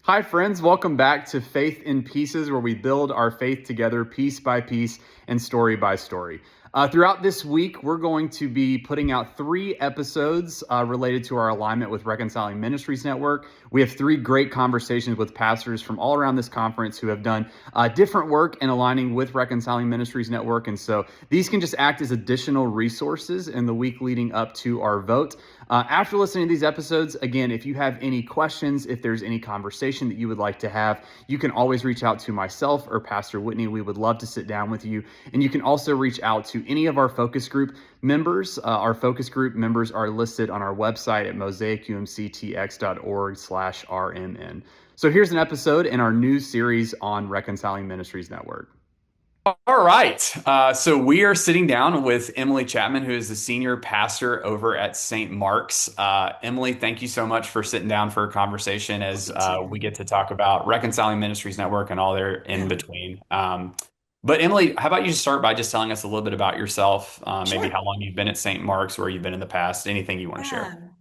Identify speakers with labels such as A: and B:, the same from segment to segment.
A: Hi, friends. Welcome back to Faith in Pieces, where we build our faith together piece by piece and story by story. Throughout this week, we're going to be putting out 3 episodes related to our alignment with Reconciling Ministries Network. We have 3 great conversations with pastors from all around this conference who have done different work in aligning with Reconciling Ministries Network. And so these can just act as additional resources in the week leading up to our vote. After listening to these episodes, again, if you have any questions, if there's any conversation that you would like to have, you can always reach out to myself or Pastor Whitney. We would love to sit down with you. And you can also reach out to any of our focus group members. Our focus group members are listed on our website at mosaicumctx.org/RMN. So here's an episode in our new series on Reconciling Ministries Network. All right. So we are sitting down with Emily Chapman, who is the senior pastor over at St. Mark's. Emily, thank you so much for sitting down for a conversation as we get to talk about Reconciling Ministries Network and all there in between. But Emily, how about you start by just telling us a little bit about yourself, maybe
B: Sure.
A: how long you've been at St. Mark's, where you've been in the past, anything you want to share.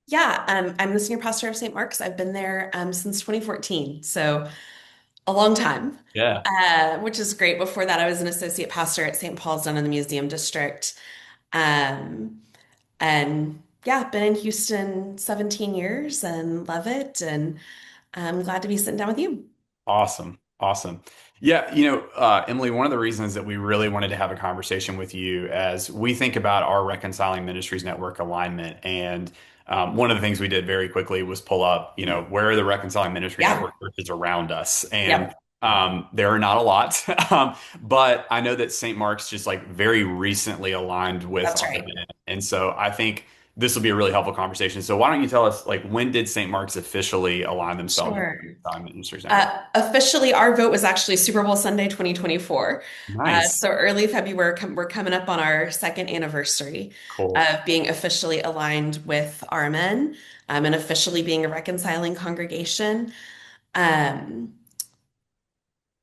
B: Yeah. Yeah. I'm the senior pastor of St. Mark's. I've been there since 2014, so a long time,
A: Yeah.
B: which is great. Before that, I was an associate pastor at St. Paul's down in the Museum District. Um, and yeah, been in Houston 17 years and love it. And I'm glad to be sitting down with you.
A: Awesome. Awesome. Yeah, Emily, one of the reasons that we really wanted to have a conversation with you as we think about our Reconciling Ministries Network alignment. And one of the things we did very quickly was pull up, where are the Reconciling Ministry
B: Yeah.
A: Network churches around us? And
B: Yep.
A: there are not a lot. But I know that St. Mark's just like very recently aligned with
B: That's
A: our
B: right.
A: event. And so I think this will be a really helpful conversation. So why don't you tell us, like, when did St. Mark's officially align themselves with
B: Sure.
A: the Reconciling Ministries Network?
B: Officially, our vote was actually Super Bowl Sunday 2024.
A: Nice.
B: So early February, we're coming up on our second anniversary
A: Cool.
B: of being officially aligned with RMN, and officially being a reconciling congregation. Um,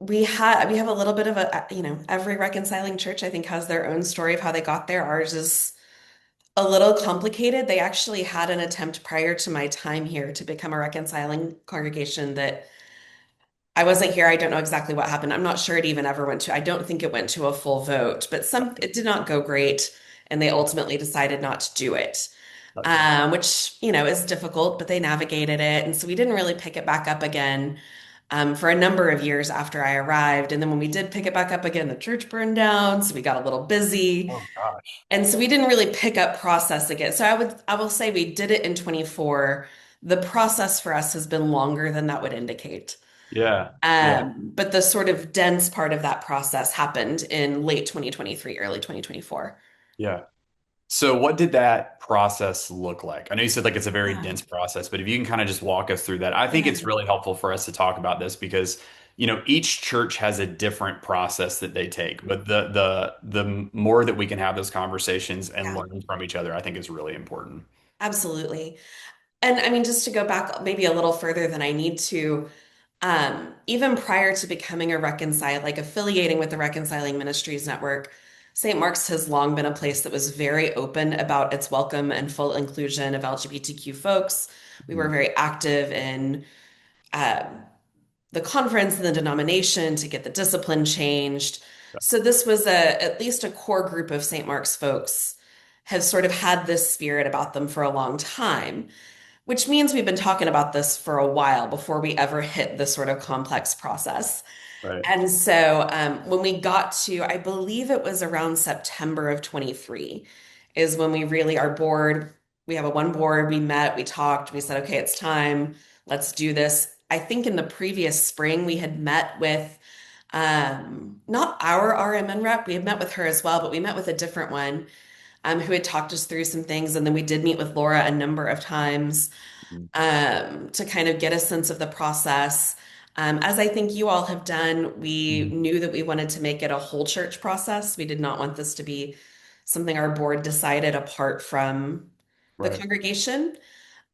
B: we have a little bit of every reconciling church I think has their own story of how they got there. Ours is a little complicated. They actually had an attempt prior to my time here to become a reconciling congregation that I wasn't here. I don't know exactly what happened. I'm not sure it even ever went to, I don't think it went to a full vote, but it did not go great. And they ultimately decided not to do it,
A: Gotcha.
B: which, is difficult, but they navigated it. And so we didn't really pick it back up again for a number of years after I arrived. And then when we did pick it back up again, the church burned down. So we got a little busy.
A: Oh gosh.
B: And so we didn't really pick up process again. So I will say we did it in 24. The process for us has been longer than that would indicate.
A: Yeah. Yeah.
B: But the sort of dense part of that process happened in late 2023, early 2024.
A: Yeah. So what did that process look like? I know you said like it's a very
B: Yeah,
A: dense process, but if you can kind of just walk us through that, I think
B: yeah,
A: it's really helpful for us to talk about this because, each church has a different process that they take. But the more that we can have those conversations and
B: yeah,
A: learn from each other, I think is really important.
B: absolutely. And I mean, just to go back maybe a little further than I need to, even prior to becoming a like affiliating with the Reconciling Ministries Network, St. Mark's has long been a place that was very open about its welcome and full inclusion of LGBTQ folks. We were
A: Mhm.
B: very active in um, the conference and the denomination to get the discipline changed. So this was at least a core group of St. Mark's folks have sort of had this spirit about them for a long time, which means we've been talking about this for a while before we ever hit this sort of complex process.
A: Right.
B: And so when we got to, I believe it was around September of 23, is when we really, our board, we have a one board, we met, we talked, we said, okay, it's time, let's do this. I think in the previous spring, we had met with not our RMN rep, we had met with her as well, but we met with a different one who had talked us through some things. And then we did meet with Laura a number of times
A: Mhm.
B: to kind of get a sense of the process. As I think you all have done, we
A: Mhm.
B: knew that we wanted to make it a whole church process. We did not want this to be something our board decided apart from the
A: Right.
B: congregation.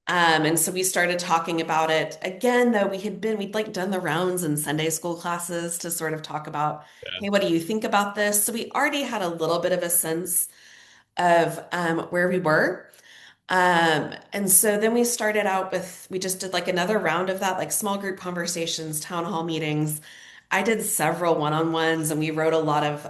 B: And so we started talking about it again, though we'd like done the rounds in Sunday school classes to sort of talk about,
A: Yeah.
B: hey, what do you think about this? So we already had a little bit of a sense of where we were. And so then we started out with, we just did like another round of that, like small group conversations, town hall meetings. I did several one-on-ones and we wrote a lot of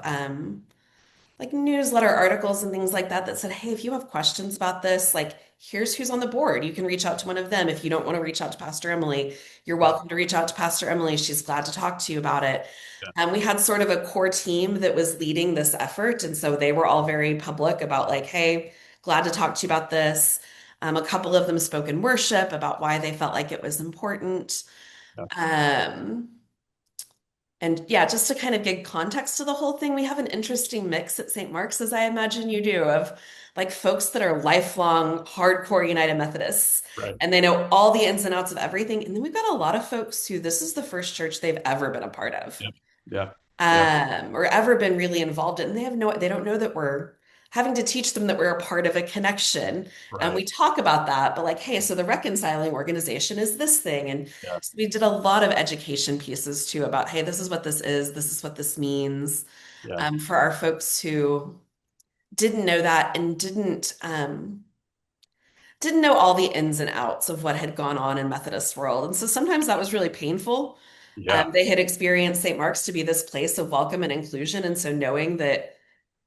B: like newsletter articles and things like that that said, hey, if you have questions about this, like here's who's on the board. You can reach out to one of them. If you don't want to reach out to Pastor Emily, you're
A: Yeah.
B: welcome to reach out to Pastor Emily. She's glad to talk to you about it.
A: Yeah.
B: We had sort of a core team that was leading this effort. And so they were all very public about like, hey, glad to talk to you about this. A couple of them spoke in worship about why they felt like it was important.
A: Yeah.
B: Um, and yeah, just to kind of give context to the whole thing, we have an interesting mix at St. Mark's, as I imagine you do, of like folks that are lifelong hardcore United Methodists
A: Right.
B: and they know all the ins and outs of everything. And then we've got a lot of folks who this is the first church they've ever been a part of,
A: Yeah. Yeah. Yeah.
B: or ever been really involved in. They don't know that we're having to teach them that we're a part of a connection. And
A: Right.
B: we talk about that, but like, hey, so the reconciling organization is this thing. And
A: Yeah.
B: so we did a lot of education pieces too about, hey, this is what this means,
A: Yeah.
B: for our folks who didn't know that and didn't know all the ins and outs of what had gone on in Methodist world. And so sometimes that was really painful.
A: Yeah.
B: They had experienced St. Mark's to be this place of welcome and inclusion. And so knowing that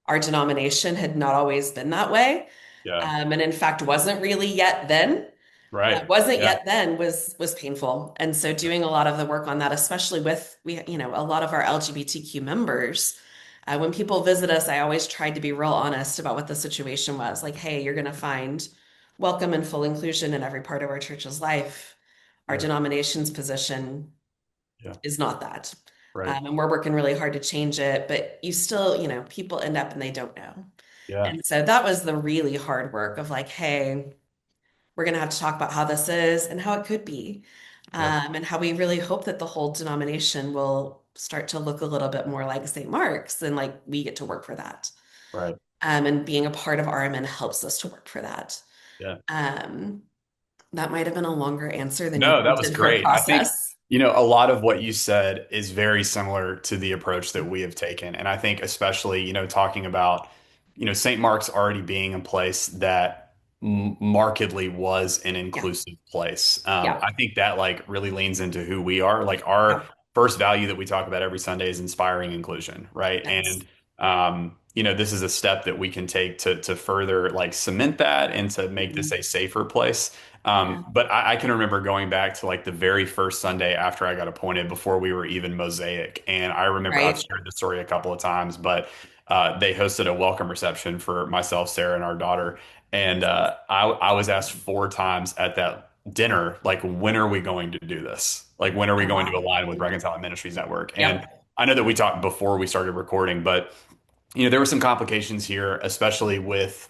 B: our denomination had not always been that way,
A: Yeah.
B: and in fact wasn't really yet then,
A: Right.
B: wasn't
A: Yeah.
B: yet then was painful. And so doing a lot of the work on that, especially with a lot of our LGBTQ members, when people visit us, I always tried to be real honest about what the situation was. Like, hey, you're going to find welcome and full inclusion in every part of our church's life. Our
A: Yeah.
B: denomination's position
A: Yeah.
B: is not that.
A: Right.
B: And we're working really hard to change it, but you still, people end up and they don't know.
A: Yeah.
B: And so that was the really hard work of like, hey, we're going to have to talk about how this is and how it could be,
A: Yeah.
B: and how we really hope that the whole denomination will start to look a little bit more like St. Mark's and like we get to work for that.
A: Right.
B: And being a part of RMN helps us to work for that.
A: Yeah.
B: Um, that might have been a longer answer than you
A: No, that was
B: wanted for
A: great. I think,
B: process.
A: a lot of what you said is very similar to the approach that we have taken. And I think especially, talking about, St. Mark's already being a place that markedly was an
B: Yeah.
A: inclusive place.
B: Yeah.
A: I think that like really leans into who we are. Like our
B: Yeah.
A: first value that we talk about every Sunday is inspiring inclusion, right?
B: Yes.
A: And this is a step that we can take to further like cement that and to make this
B: Mhm.
A: a safer place.
B: Yeah.
A: But I can remember going back to like the very first Sunday after I got appointed before we were even Mosaic. And I remember I've
B: Right.
A: shared the story a couple of times, but they hosted a welcome reception for myself, Sarah, and our daughter. And I was asked four times at that dinner, like, when are we going to do this? Like, when are we
B: Oh,
A: going to
B: wow.
A: align with Reconciling Ministries Network? And
B: Yep.
A: I know that we talked before we started recording, but there were some complications here, especially with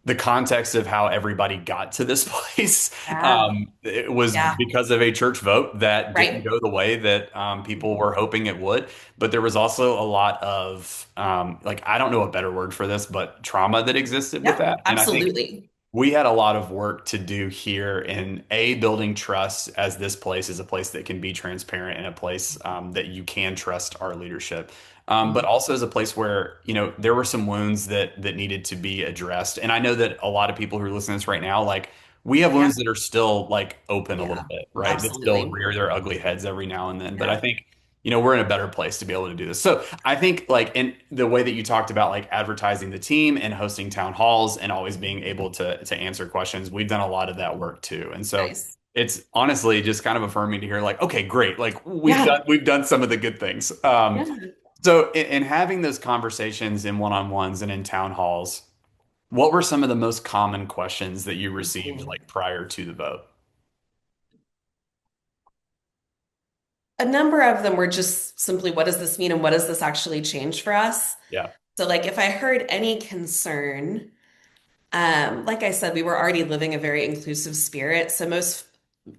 A: the context of how everybody got to this place.
B: Yeah.
A: It was
B: Yeah.
A: because of a church vote that didn't
B: Right.
A: go the way that people were hoping it would. But there was also a lot of, like, I don't know a better word for this, but trauma that existed with
B: Yeah.
A: that. And I think
B: Absolutely.
A: we had a lot of work to do here in building trust as this place is a place that can be transparent and a place that you can trust our leadership. But
B: Mhm.
A: also as a place where, there were some wounds that needed to be addressed. And I know that a lot of people who are listening to this right now, like we have
B: Yeah.
A: wounds that are still like open a little
B: Yeah.
A: bit, right? That still
B: Absolutely.
A: rear their ugly heads every now and then. But I
B: Yeah.
A: think we're in a better place to be able to do this. So I think like in the way that you talked about like advertising the team and hosting town halls and always being able to answer questions, we've done a lot of that work too. And so
B: Nice.
A: it's honestly just kind of affirming to hear like, okay, great. Like
B: Yeah.
A: we've done some of the good things.
B: Yeah.
A: So in having those conversations in one-on-ones and in town halls, what were some of the most common questions that you received
B: Mhm.
A: like prior to the vote?
B: A number of them were just simply, what does this mean and what does this actually change for us?
A: Yeah.
B: So, like, if I heard any concern, like I said, we were already living a very inclusive spirit. So,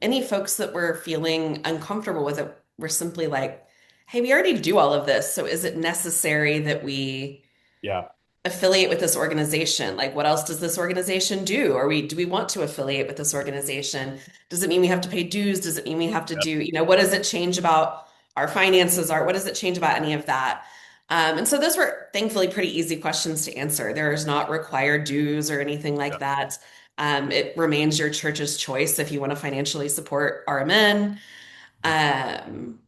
B: any folks that were feeling uncomfortable with it were simply like, hey, we already do all of this. So, is it necessary that we
A: Yeah.
B: affiliate with this organization? Like, what else does this organization do? Or do we want to affiliate with this organization? Does it mean we have to pay dues? Does it mean we have to
A: Yeah.
B: do, what does it change about our finances? What does it change about any of that? And so those were thankfully pretty easy questions to answer. There is not required dues or anything like
A: Yeah.
B: that. It remains your church's choice if you want to financially support our men. Um,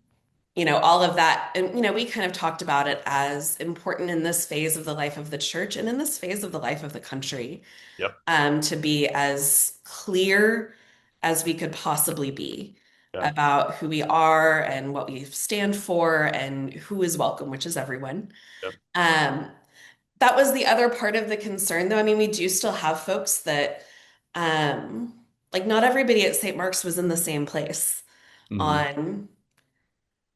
B: all of that. And, we kind of talked about it as important in this phase of the life of the church and in this phase of the life of the country,
C: Yep.
B: to be as clear as we could possibly be
C: Yeah.
B: about who we are and what we stand for and who is welcome, which is everyone.
C: Yep.
B: Um, that was the other part of the concern, though. I mean, we do still have folks that, um, like, not everybody at St. Mark's was in the same place
A: Mhm.
B: on,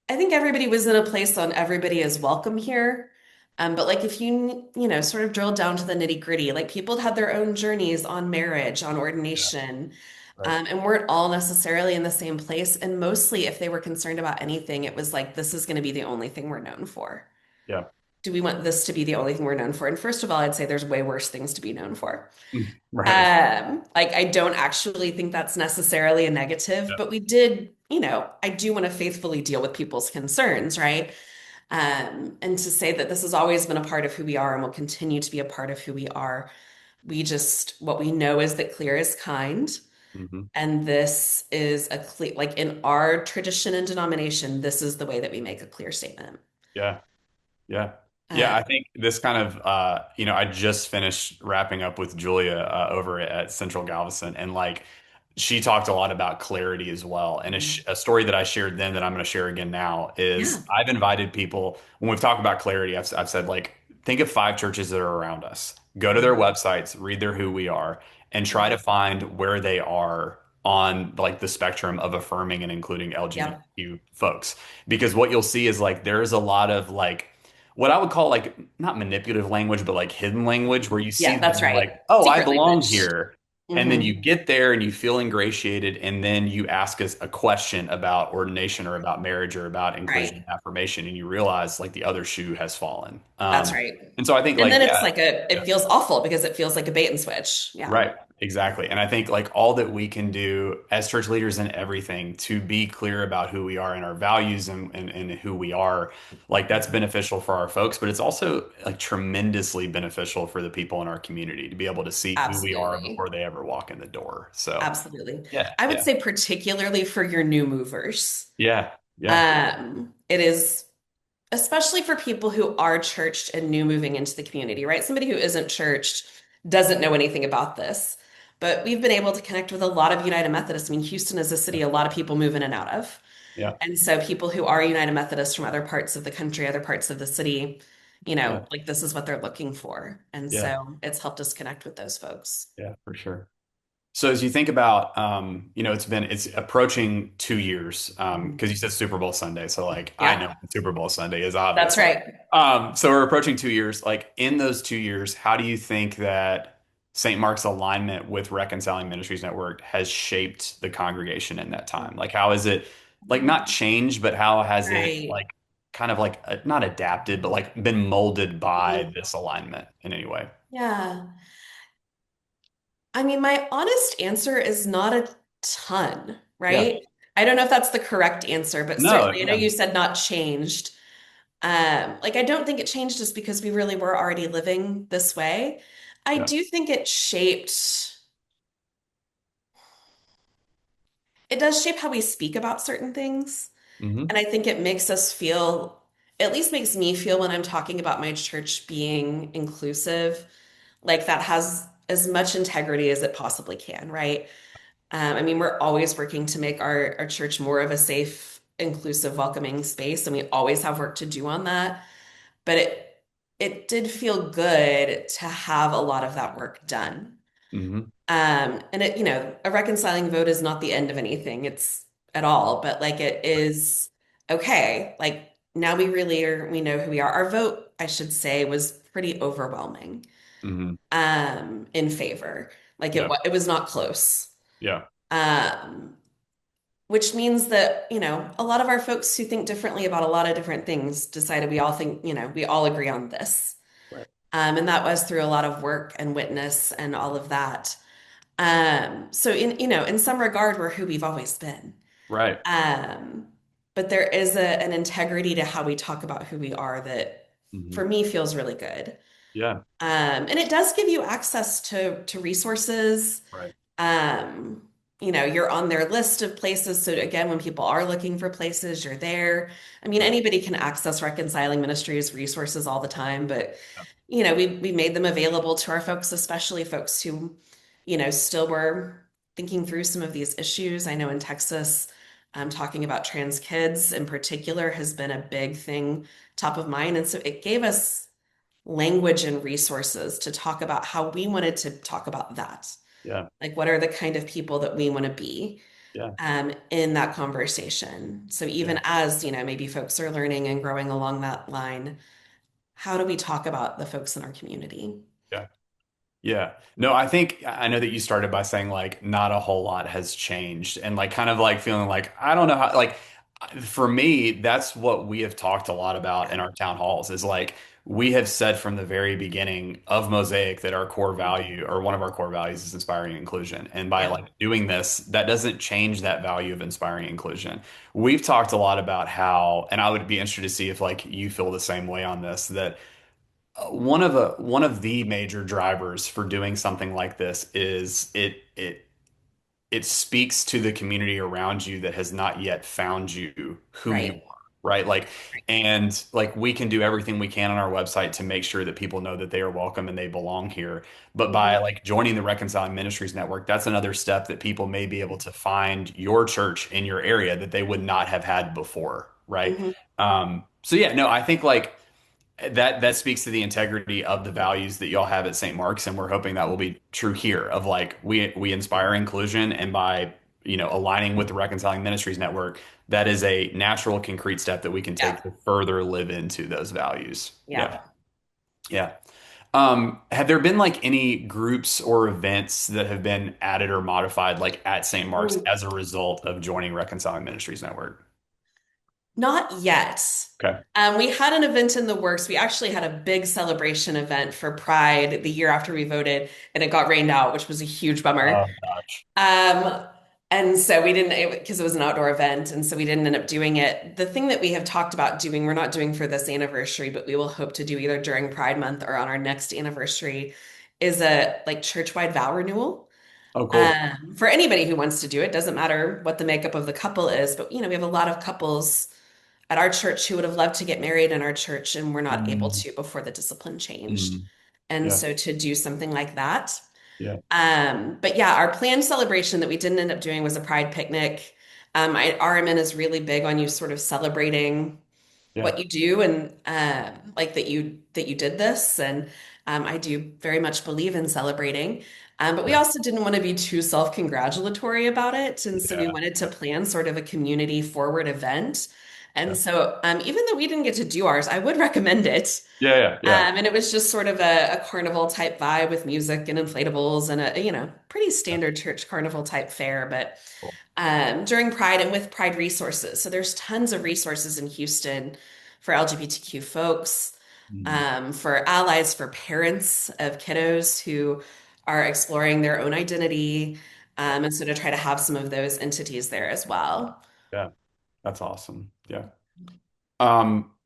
B: I think everybody was in a place on everybody is welcome here. But like if sort of drill down to the nitty gritty, like people had their own journeys on marriage, on
C: Yeah.
B: ordination,
C: Right.
B: and weren't all necessarily in the same place. And mostly, if they were concerned about anything, it was like, this is going to be the only thing we're known for.
C: Yeah.
B: Do we want this to be the only thing we're known for? And first of all, I'd say there's way worse things to be known for.
C: Right.
B: Like I don't actually think that's necessarily a negative,
C: Yeah.
B: but we did, I do want to faithfully deal with people's concerns, right? And to say that this has always been a part of who we are and will continue to be a part of who we are. What we know is that clear is kind.
C: Hmm.
B: And this is a clear, like in our tradition and denomination, this is the way that we make a clear statement.
C: Yeah. Yeah. Yeah,
B: Uh,
C: I think this kind of, I just finished wrapping up with Julia over at Central Galveston, and like she talked a lot about clarity as well. And a story that I shared then that I'm going to share again now
B: yeah.
C: is I've invited people when we've talked about clarity. I've said, like, think of 5 churches that are around us, go to their websites, read their who we are, and try to find where they are on like the spectrum of affirming and including
B: Yep.
C: LGBTQ folks. Because what you'll see is like there's a lot of like what I would call like not manipulative language, but like hidden language where you see
B: Yeah, that's
C: them
B: right.
C: like, oh, I
B: Secret
C: belong
B: language.
C: here. And then
B: Hmm.
C: you get there and you feel ingratiated, and then you ask us a question about ordination or about marriage or about inclusion
B: Right.
C: and affirmation, and you realize like the other shoe has fallen.
B: That's right.
C: And so I think
B: And
C: like,
B: then it's
C: yeah,
B: like it feels awful because it feels like a bait and switch. Yeah.
C: right. Exactly. And I think like all that we can do as church leaders in everything to be clear about who we are and our values and who we are, like that's beneficial for our folks, but it's also like tremendously beneficial for the people in our community to be able to see who we are
B: Absolutely.
C: before they ever walk in the door. So
B: Absolutely.
C: yeah,
B: I would
C: yeah,
B: say particularly for your new movers.
C: yeah, yeah,
B: It is especially for people who are churched and new moving into the community, right? Somebody who isn't churched doesn't know anything about this. But we've been able to connect with a lot of United Methodists. I mean, Houston is a city a lot of people move in and out of.
C: yeah,
B: And so people who are United Methodists from other parts of the country, other parts of the city,
C: yeah,
B: like this is what they're looking for. And
C: yeah,
B: so it's helped us connect with those folks.
C: yeah, for sure. So as you think about, it's approaching 2 years,
B: Mhm.
C: because you said Super Bowl Sunday. So like, I know
B: Yeah,
C: what Super Bowl Sunday is
B: that's
C: obviously.
B: right.
C: So we're approaching 2 years. Like in those 2 years, how do you think that St. Mark's alignment with Reconciling Ministries Network has shaped the congregation in that time? Like, how is it like not changed, but how has it
B: Right.
C: like kind of like not adapted, but like been molded by
B: Mhm.
C: this alignment in any way?
B: Yeah. I mean, my honest answer is not a ton,
C: Yeah.
B: right? I don't know if that's the correct answer, but
C: No.
B: certainly I know
C: Yeah.
B: you said not changed. Like I don't think it changed just because we really were already living this way. I
C: Yeah.
B: do think it does shape how we speak about certain things.
C: Hmm.
B: And I think it makes us feel, at least makes me feel when I'm talking about my church being inclusive, like that has as much integrity as it possibly can, right? I mean, we're always working to make our church more of a safe, inclusive, welcoming space, and we always have work to do on that. But it did feel good to have a lot of that work done.
C: Hmm.
B: And a reconciling vote is not the end of anything. It's at all, but like it is okay. Like now we know who we are. Our vote, I should say, was pretty overwhelming
C: Hmm.
B: in favor. Like
C: Yeah.
B: it was not close.
C: Yeah.
B: Um, which means that, a lot of our folks who think differently about a lot of different things decided we all think, we all agree on this.
C: Right.
B: And that was through a lot of work and witness and all of that. So in some regard, we're who we've always been.
C: Right.
B: Um, but there is an integrity to how we talk about who we are that
C: Hmm.
B: for me feels really good.
C: Yeah.
B: And it does give you access to resources.
C: Right.
B: Um, you're on their list of places. So again, when people are looking for places, you're there. I mean,
C: Yeah.
B: anybody can access Reconciling Ministries resources all the time, but
C: Yeah.
B: we made them available to our folks, especially folks who, still were thinking through some of these issues. I know in Texas, talking about trans kids in particular has been a big thing, top of mind. And so it gave us language and resources to talk about how we wanted to talk about that.
C: Yeah.
B: Like, what are the kind of people that we want to be
C: Yeah.
B: in that conversation? So
C: Yeah.
B: even as, maybe folks are learning and growing along that line, how do we talk about the folks in our community?
C: Yeah. Yeah. No, I think I know that you started by saying like not a whole lot has changed and like kind of like feeling like I don't know how like for me that's what we have talked a lot about in our town halls is like we have said from the very beginning of Mosaic that our core value or one of our core values is inspiring inclusion. And by
B: Yeah.
C: like doing this, that doesn't change that value of inspiring inclusion. We've talked a lot about how, and I would be interested to see if like you feel the same way on this, that one of the major drivers for doing something like this is it speaks to the community around you that has not yet found you who you
B: Right.
C: are, right? Like, and like we can do everything we can on our website to make sure that people know that they are welcome and they belong here. But by
B: Hmm.
C: like joining the Reconciling Ministries Network, that's another step that people may be able to find your church in your area that they would not have had before, right?
B: Hmm.
C: So yeah, no, I think like that speaks to the integrity of the values that y'all have at St. Mark's, and we're hoping that will be true here. Of like we inspire inclusion, and by aligning with the Reconciling Ministries Network, that is a natural, concrete step that we can
B: Yeah.
C: take to further live into those values. Yeah,
B: Yeah.
C: yeah. Have there been like any groups or events that have been added or modified like at St. Mark's
B: Mm.
C: as a result of joining Reconciling Ministries Network?
B: Not yet.
C: Okay.
B: We had an event in the works. We actually had a big celebration event for Pride the year after we voted, and it got rained out, which was a huge bummer.
C: Oh gosh.
B: Um, and so we didn't, because it was an outdoor event, and so we didn't end up doing it. The thing that we have talked about doing, we're not doing for this anniversary, but we will hope to do either during Pride Month or on our next anniversary, is a like church-wide vow renewal.
C: Oh, cool.
B: For anybody who wants to do it, doesn't matter what the makeup of the couple is, but we have a lot of couples at our church who would have loved to get married in our church and were not able
C: Mm,
B: to before the discipline changed.
C: mm,
B: And
C: yeah.
B: so to do something like that.
C: Yeah.
B: But yeah, our planned celebration that we didn't end up doing was a pride picnic. RMN is really big on you sort of celebrating
C: Yeah.
B: what you do and like that you did this. And I do very much believe in celebrating. But we
C: Yeah.
B: also didn't want to be too self-congratulatory about it. And so we
C: Yeah.
B: wanted to plan sort of a community forward event.
C: Yeah.
B: And so even though we didn't get to do ours, I would recommend it.
C: Yeah. Yeah. Yeah.
B: And it was just sort of a carnival type vibe with music and inflatables and a pretty
C: Yeah.
B: standard church carnival type fare, but
C: Cool.
B: during Pride and with Pride resources. So there's tons of resources in Houston for LGBTQ folks,
C: Mhm.
B: for allies, for parents of kiddos who are exploring their own identity, and so to try to have some of those entities there as well.
C: Yeah. That's awesome. Yeah.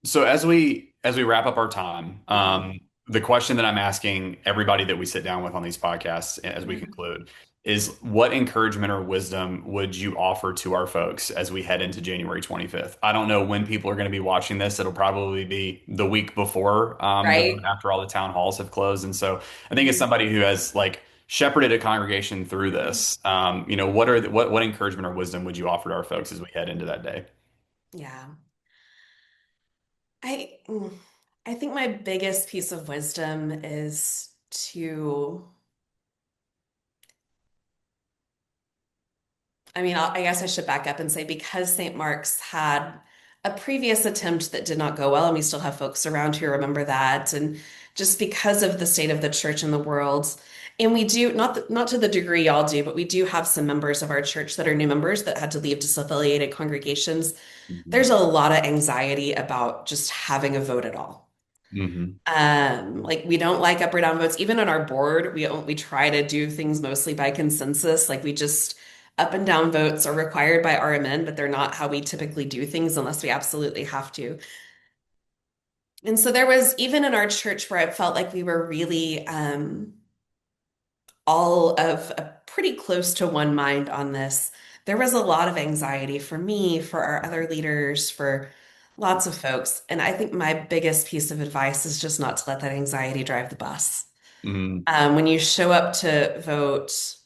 C: So as we wrap up our time,
B: Mhm.
C: the question that I'm asking everybody that we sit down with on these podcasts as we
B: Mhm.
C: conclude is what encouragement or wisdom would you offer to our folks as we head into January 25th? I don't know when people are going to be watching this. It'll probably be the week before,
B: Right?
C: after all the town halls have closed. And so I think as
B: Mhm.
C: somebody who has like shepherded a congregation through this, what encouragement or wisdom would you offer to our folks as we head into that day?
B: Yeah. I I think my biggest piece of wisdom is to, I guess I should back up and say because St. Mark's had a previous attempt that did not go well, and we still have folks around who remember that, and just because of the state of the church and the world, and we do not to the degree y'all do, but we do have some members of our church that are new members that had to leave disaffiliated congregations.
C: Mhm.
B: There's a lot of anxiety about just having a vote at all.
C: Hmm.
B: Like we don't like up or down votes. Even on our board, we try to do things mostly by consensus. Like we just up and down votes are required by RMN, but they're not how we typically do things unless we absolutely have to. And so there was even in our church where I felt like we were really all of pretty close to one mind on this. There was a lot of anxiety for me, for our other leaders, for lots of folks. And I think my biggest piece of advice is just not to let that anxiety drive the bus.
C: Mm,
B: When you show up to vote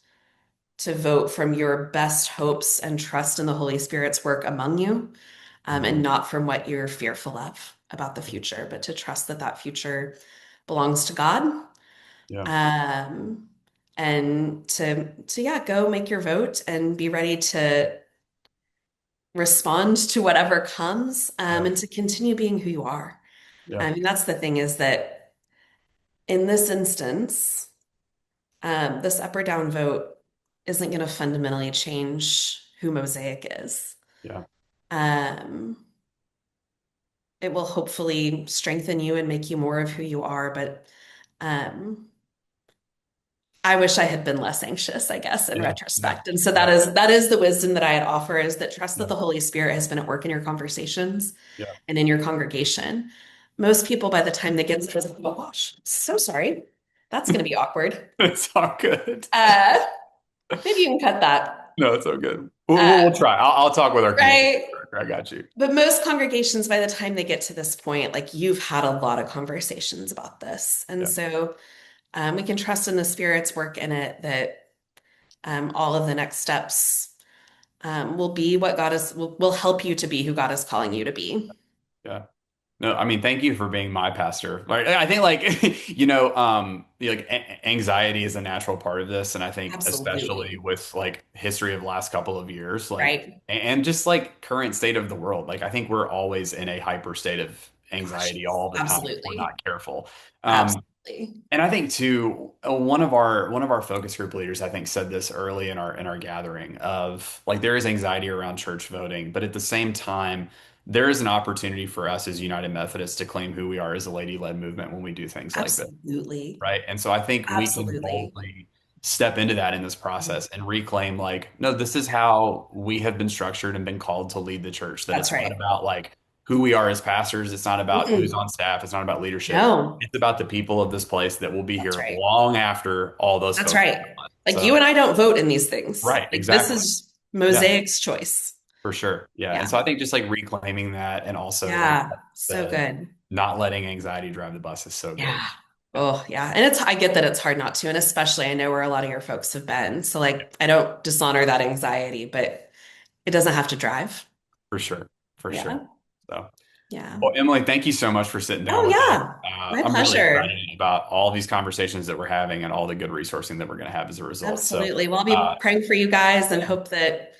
B: from your best hopes and trust in the Holy Spirit's work among you, and
C: mhm.
B: not from what you're fearful of about the future, but to trust that that future belongs to God.
C: Yeah,
B: Um, and to yeah, go make your vote and be ready to respond to whatever comes,
C: yeah,
B: and to continue being who you are.
C: yeah,
B: I mean, that's the thing is that in this instance, this up or down vote isn't going to fundamentally change who Mosaic is.
C: yeah.
B: Um, it will hopefully strengthen you and make you more of who you are, but um, I wish I had been less anxious, I guess, in
C: Yeah, yeah,
B: retrospect. And so
C: yeah,
B: that is the wisdom that I'd offer is that trust that
C: yeah,
B: the Holy Spirit has been at work in your conversations
C: yeah.
B: and in your congregation. Most people, by the time they get to this, oh gosh, so sorry. That's going to be awkward.
C: It's all good.
B: Uh, maybe you can cut that.
C: No, it's all good.
B: Uh,
C: We'll try. I'll talk with our communication
B: right.
C: director. I got you.
B: But most congregations, by the time they get to this point, like you've had a lot of conversations about this. And
C: Yeah,
B: so we can trust in the Spirit's work in it that all of the next steps will be what God is, will help you to be who God is calling you to be.
C: yeah. No, I mean, thank you for being my pastor. Like, I think like, like anxiety is a natural part of this. And I think especially
B: Absolutely.
C: with like history of the last couple of years, like,
B: Right.
C: and just like current state of the world, like I think we're always in a hyper state of
B: Gosh,
C: anxiety all the time if we're
B: absolutely.
C: not careful.
B: Absolutely.
C: And I think too, one of our focus group leaders, I think, said this early in our gathering of like there is anxiety around church voting, but at the same time, there is an opportunity for us as United Methodists to claim who we are as a lady-led movement when we do things like this,
B: Absolutely.
C: right? And so I think we can
B: Absolutely.
C: boldly step into that in this process and reclaim like, no, this is how we have been structured and been called to lead the church. That
B: That's
C: it's not
B: right.
C: about like who we are as pastors. It's not about who's
B: Mm-mm.
C: on staff. It's not about leadership.
B: No,
C: It's about the people of this place that will be
B: that's
C: here
B: right.
C: long after all those
B: That's
C: folks are
B: right.
C: gone.
B: Like you
C: So,
B: and I don't vote in these things.
C: right,
B: Like this
C: exactly.
B: is
C: Yeah,
B: Mosaic's choice.
C: for sure. Yeah. And
B: Yeah.
C: so I think just like reclaiming that and also like
B: Yeah. So
C: the
B: good.
C: not letting anxiety drive the bus is so good.
B: Yeah.
C: Yeah.
B: Oh, yeah. And I get that it's hard not to. And especially I know where a lot of your folks have been. So like I don't dishonor that anxiety, but it doesn't have to drive.
C: For sure. For sure.
B: Yeah.
C: So.
B: Yeah.
C: Well, Emily, thank you so much for sitting down
B: Oh,
C: with us.
B: yeah. My
C: I'm really excited
B: pleasure.
C: about all these conversations that we're having and all the good resourcing that we're going to have as a result. So,
B: Absolutely. Well, I'll be
C: uh,
B: praying for you guys and
C: yeah,
B: hope that,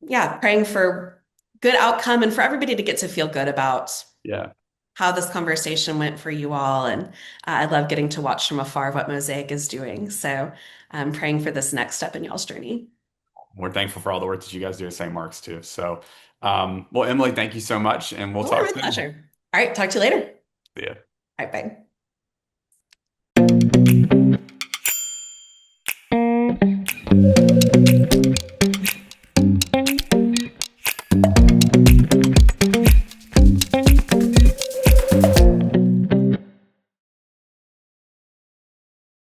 B: yeah, praying for good outcome and for everybody to get to feel good about
C: yeah,
B: how this conversation went for you all. And I love getting to watch from afar what Mosaic is doing. So I'm praying for this next step in y'all's journey.
C: we're thankful for all the work that you guys do at St. Mark's too. So, well, Emily, thank you so much, and we'll
B: Oh,
C: talk
B: my
C: soon.
B: pleasure. All right. Talk to you later.
C: See ya.
B: All right. Bye.